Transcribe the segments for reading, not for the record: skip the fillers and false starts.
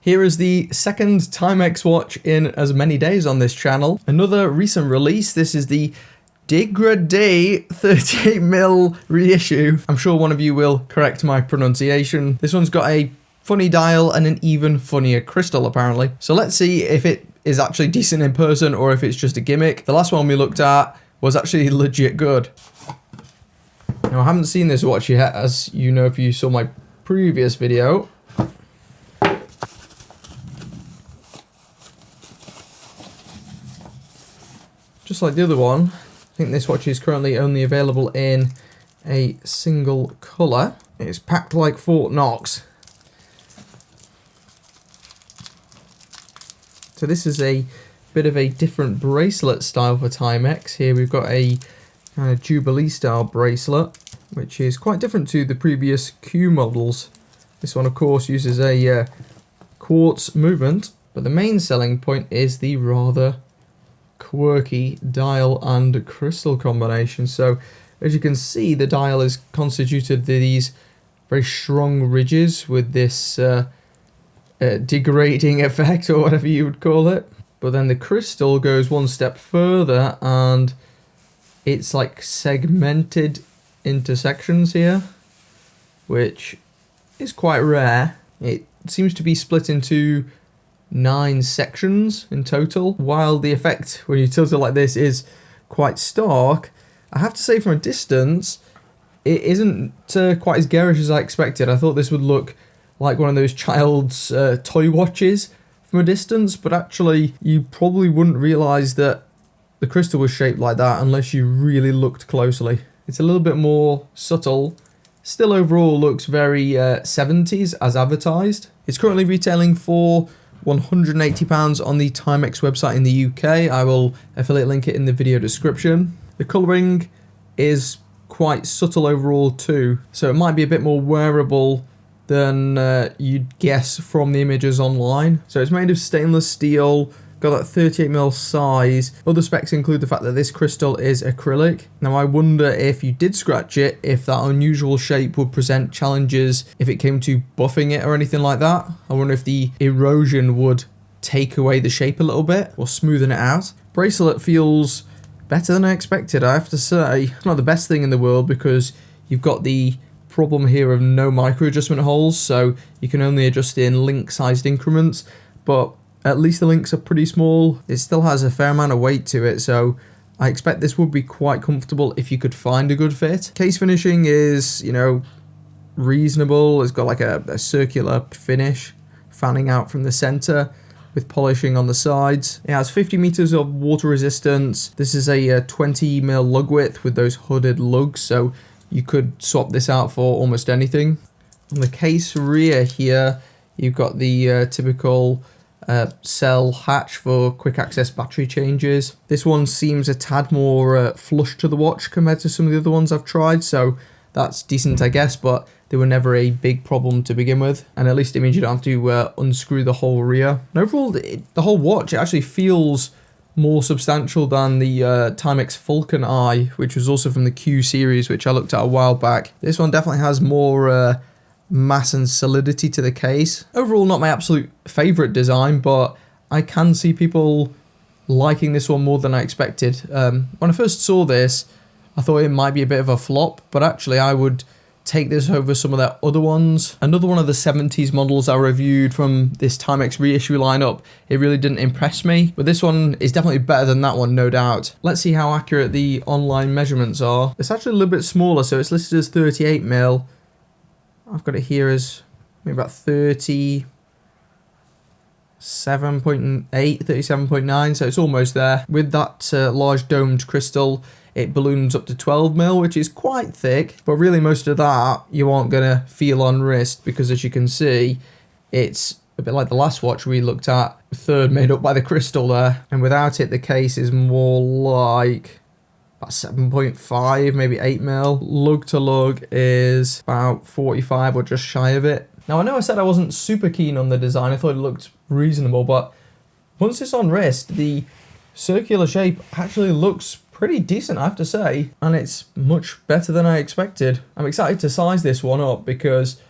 Here is the second Timex watch in as many days on this channel. Another recent release. This is the Dégradé 38mm reissue. I'm sure one of you will correct my pronunciation. This one's got a funny dial and an even funnier crystal apparently. So let's see if it is actually decent in person or if it's just a gimmick. The last one we looked at was actually legit good. Now I haven't seen this watch yet, as you know if you saw my previous video. Just like the other one, I think this watch is currently only available in a single colour. It's packed like Fort Knox. So this is a bit of a different bracelet style for Timex. Here we've got a kind of Jubilee style bracelet, which is quite different to the previous Q models. This one of course uses a quartz movement, but the main selling point is the rather quirky dial and crystal combination. So as you can see, the dial is constituted of these very strong ridges with this degrading effect or whatever you would call it. But then the crystal goes one step further and it's like segmented into sections here, which is quite rare. It seems to be split into 9 sections in total. While the effect when you tilt it like this is quite stark, I have to say from a distance it isn't quite as garish as I expected. I thought this would look like one of those child's toy watches from a distance, but actually you probably wouldn't realise that the crystal was shaped like that unless you really looked closely. It's a little bit more subtle. Still overall looks very 70s as advertised. It's currently retailing for £180 on the Timex website in the UK. I will affiliate link it in the video description. The colouring is quite subtle overall too, so it might be a bit more wearable than you'd guess from the images online. So it's made of stainless steel, got that 38mm size. Other specs include the fact that this crystal is acrylic. Now I wonder if you did scratch it, if that unusual shape would present challenges if it came to buffing it or anything like that. I wonder if the erosion would take away the shape a little bit or smoothen it out. Bracelet feels better than I expected, I have to say. It's not the best thing in the world because you've got the problem here of no micro adjustment holes, so you can only adjust in link sized increments, but at least the links are pretty small. It still has a fair amount of weight to it, so I expect this would be quite comfortable if you could find a good fit. Case finishing is, you know, reasonable. It's got like a circular finish fanning out from the center with polishing on the sides. It has 50 meters of water resistance. This is a 20mm lug width with those hooded lugs, so you could swap this out for almost anything. On the case rear here, you've got the typical cell hatch for quick access battery changes. This one seems a tad more flush to the watch compared to some of the other ones I've tried, so that's decent I guess, but they were never a big problem to begin with, and at least it means you don't have to unscrew the whole rear. And overall, the whole watch, it actually feels more substantial than the Timex Falcon Eye, which was also from the Q series, which I looked at a while back. This one definitely has more mass and solidity to the case. Overall, not my absolute favourite design, but I can see people liking this one more than I expected. When I first saw this, I thought it might be a bit of a flop, but actually I would take this over some of their other ones. Another one of the 70s models I reviewed from this Timex reissue lineup, it really didn't impress me, but this one is definitely better than that one, no doubt. Let's see how accurate the online measurements are. It's actually a little bit smaller, so it's listed as 38mm. I've got it here as maybe about 37.8, 37.9, so it's almost there. With that large domed crystal, it balloons up to 12mm, which is quite thick, but really most of that you aren't going to feel on wrist because, as you can see, it's a bit like the last watch we looked at, a third made up by the crystal there, and without it the case is more like about 7.5, maybe 8mm. Lug to lug is about 45 or just shy of it. Now I know I said I wasn't super keen on the design, I thought it looked reasonable, but once it's on wrist, the circular shape actually looks pretty decent, I have to say, and it's much better than I expected. I'm excited to size this one up because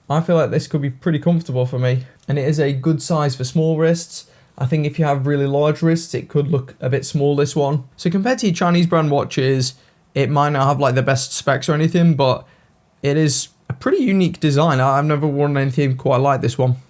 I feel like this could be pretty comfortable for me. and it is a good size for small wrists. I think if you have really large wrists, it could look a bit small, this one. So compared to your Chinese brand watches, it might not have like the best specs or anything, but it is a pretty unique design. I've never worn anything quite like this one.